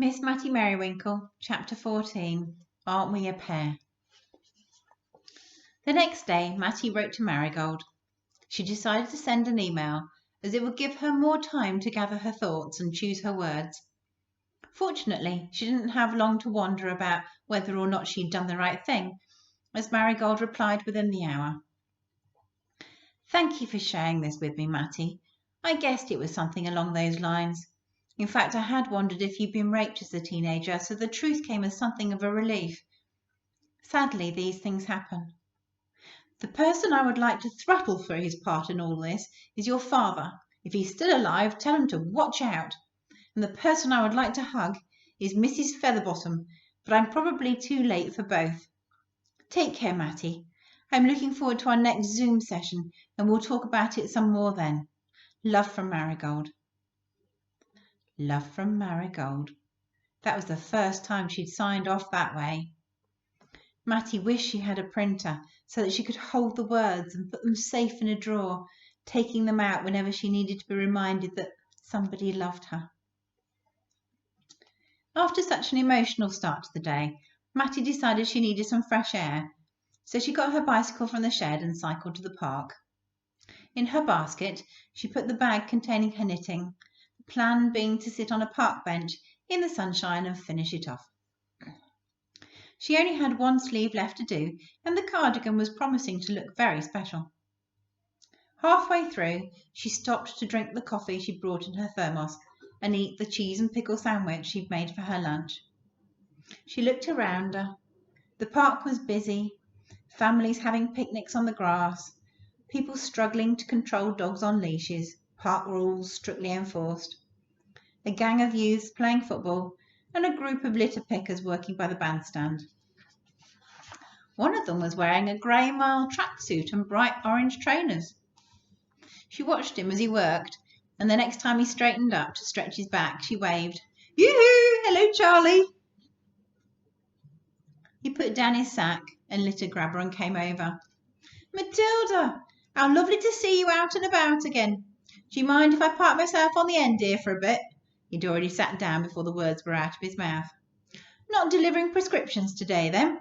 Miss Mattie Merrywinkle, Chapter 14. Aren't we a pair? The next day, Mattie wrote to Marigold. She decided to send an email, as it would give her more time to gather her thoughts and choose her words. Fortunately, she didn't have long to wonder about whether or not she'd done the right thing, as Marigold replied within the hour. Thank you for sharing this with me, Mattie. I guessed it was something along those lines. In fact, I had wondered if you'd been raped as a teenager, so the truth came as something of a relief. Sadly, these things happen. The person I would like to throttle for his part in all this is your father. If he's still alive, tell him to watch out. And the person I would like to hug is Mrs. Featherbottom, but I'm probably too late for both. Take care, Mattie. I'm looking forward to our next Zoom session, and we'll talk about it some more then. Love from Marigold. Love from Marigold. That was the first time she'd signed off that way. Mattie wished she had a printer so that she could hold the words and put them safe in a drawer, taking them out whenever she needed to be reminded that somebody loved her. After such an emotional start to the day, Mattie decided she needed some fresh air, so she got her bicycle from the shed and cycled to the park. In her basket, she put the bag containing her knitting, the plan being to sit on a park bench in the sunshine and finish it off. She only had one sleeve left to do, and the cardigan was promising to look very special. Halfway through, she stopped to drink the coffee she'd brought in her thermos and eat the cheese and pickle sandwich she'd made for her lunch. She looked around her. The park was busy, families having picnics on the grass, people struggling to control dogs on leashes, park rules strictly enforced, a gang of youths playing football, and a group of litter pickers working by the bandstand. One of them was wearing a grey mile tracksuit and bright orange trainers. She watched him as he worked, and the next time he straightened up to stretch his back, she waved, "Yoo-hoo! Hello, Charlie!" He put down his sack and lit a grabber and came over. "Matilda, how lovely to see you out and about again. Do you mind if I park myself on the end here for a bit?" He'd already sat down before the words were out of his mouth. "Not delivering prescriptions today, then?"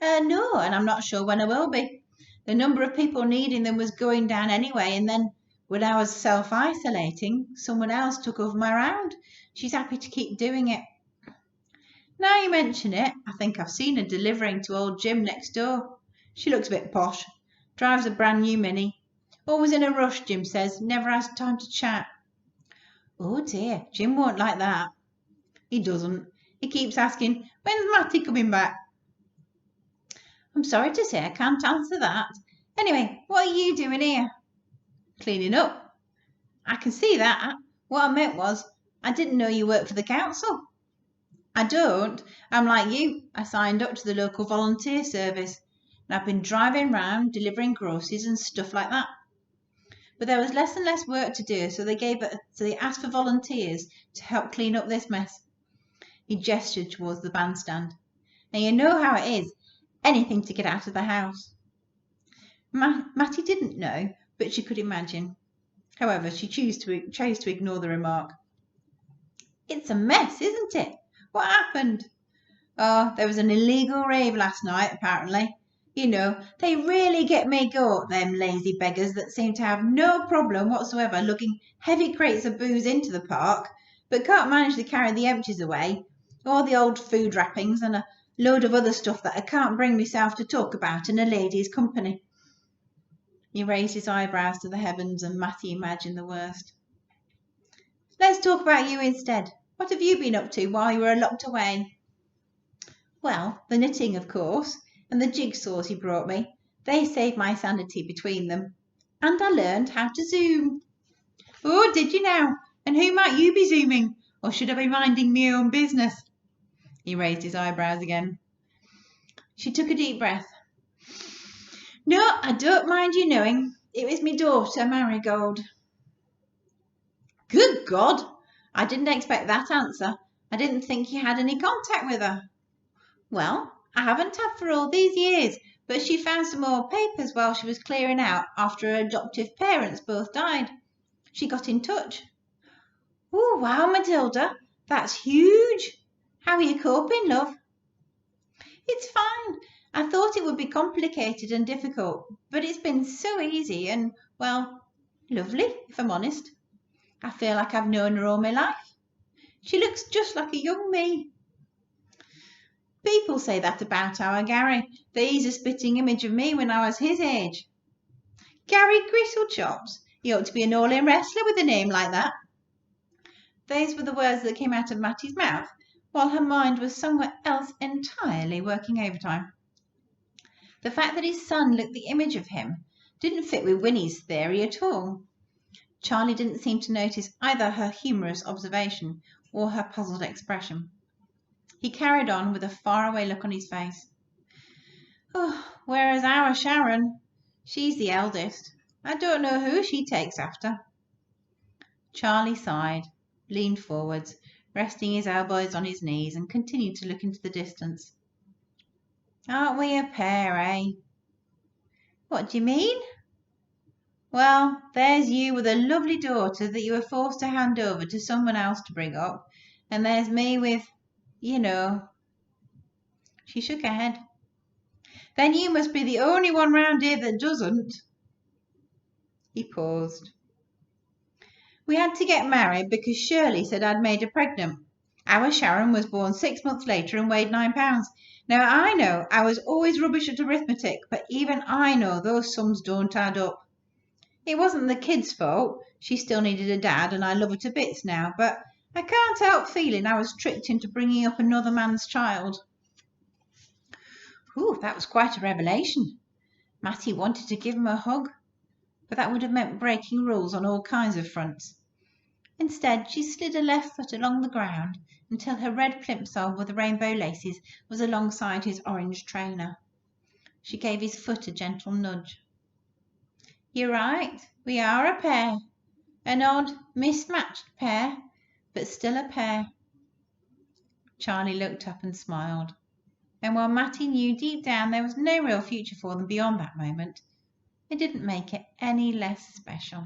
No, and I'm not sure when I will be. The number of people needing them was going down anyway, and then when I was self-isolating, someone else took over my round. She's happy to keep doing it. Now you mention it, I think I've seen her delivering to old Jim next door. She looks a bit posh, drives a brand new Mini. Always in a rush, Jim says, never has time to chat. Oh dear, Jim won't like that. He doesn't. He keeps asking, "When's Mattie coming back?" I'm sorry to say I can't answer that. Anyway, what are you doing here? Cleaning up. I can see that. What I meant was, I didn't know you worked for the council. I don't. I'm like you. I signed up to the local volunteer service, and I've been driving round delivering groceries and stuff like that. But there was less and less work to do, so they asked for volunteers to help clean up this mess. He gestured towards the bandstand. And you know how it is. Anything to get out of the house. Mattie didn't know, but she could imagine. However, she chose to ignore the remark. It's a mess, isn't it? What happened? Oh, there was an illegal rave last night, apparently. You know, they really get me goat, them lazy beggars that seem to have no problem whatsoever lugging heavy crates of booze into the park, but can't manage to carry the empties away, or the old food wrappings and a load of other stuff that I can't bring myself to talk about in a lady's company. He raised his eyebrows to the heavens, and Mattie imagined the worst. Let's talk about you instead. What have you been up to while you were locked away? Well, the knitting, of course, and the jigsaws you brought me. They saved my sanity between them. And I learned how to Zoom. Oh, did you now? And who might you be Zooming? Or should I be minding my own business? He raised his eyebrows again. She took a deep breath. No, I don't mind you knowing. It was me daughter, Marigold. Good God! I didn't expect that answer. I didn't think you had any contact with her. Well, I haven't had for all these years, but she found some old papers while she was clearing out after her adoptive parents both died. She got in touch. Oh, wow, Matilda. That's huge. How are you coping, love? It's fine. I thought it would be complicated and difficult, but it's been so easy and, well, lovely, if I'm honest. I feel like I've known her all my life. She looks just like a young me. People say that about our Gary, that he's a spitting image of me when I was his age. Gary Gristlechops. He ought to be an all-in wrestler with a name like that. Those were the words that came out of Mattie's mouth, while her mind was somewhere else entirely working overtime. The fact that his son looked the image of him didn't fit with Winnie's theory at all. Charlie didn't seem to notice either her humorous observation or her puzzled expression. He carried on with a faraway look on his face. Oh, whereas our Sharon, she's the eldest. I don't know who she takes after. Charlie sighed, leaned forwards, resting his elbows on his knees, and continued to look into the distance. Aren't we a pair, eh? What do you mean? Well, there's you with a lovely daughter that you were forced to hand over to someone else to bring up, and there's me with, you know. She shook her head. Then you must be the only one round here that doesn't. He paused. We had to get married because Shirley said I'd made her pregnant. Our Sharon was born 6 months later and weighed 9 pounds. Now I know I was always rubbish at arithmetic, but even I know those sums don't add up. It wasn't the kid's fault. She still needed a dad and I love her to bits now, but I can't help feeling I was tricked into bringing up another man's child. That was quite a revelation. Mattie wanted to give him a hug, but that would have meant breaking rules on all kinds of fronts. Instead, she slid her left foot along the ground until her red plimsoll with the rainbow laces was alongside his orange trainer. She gave his foot a gentle nudge. You're right, we are a pair. An odd, mismatched pair, but still a pair. Charlie looked up and smiled. And while Mattie knew deep down there was no real future for them beyond that moment, it didn't make it any less special.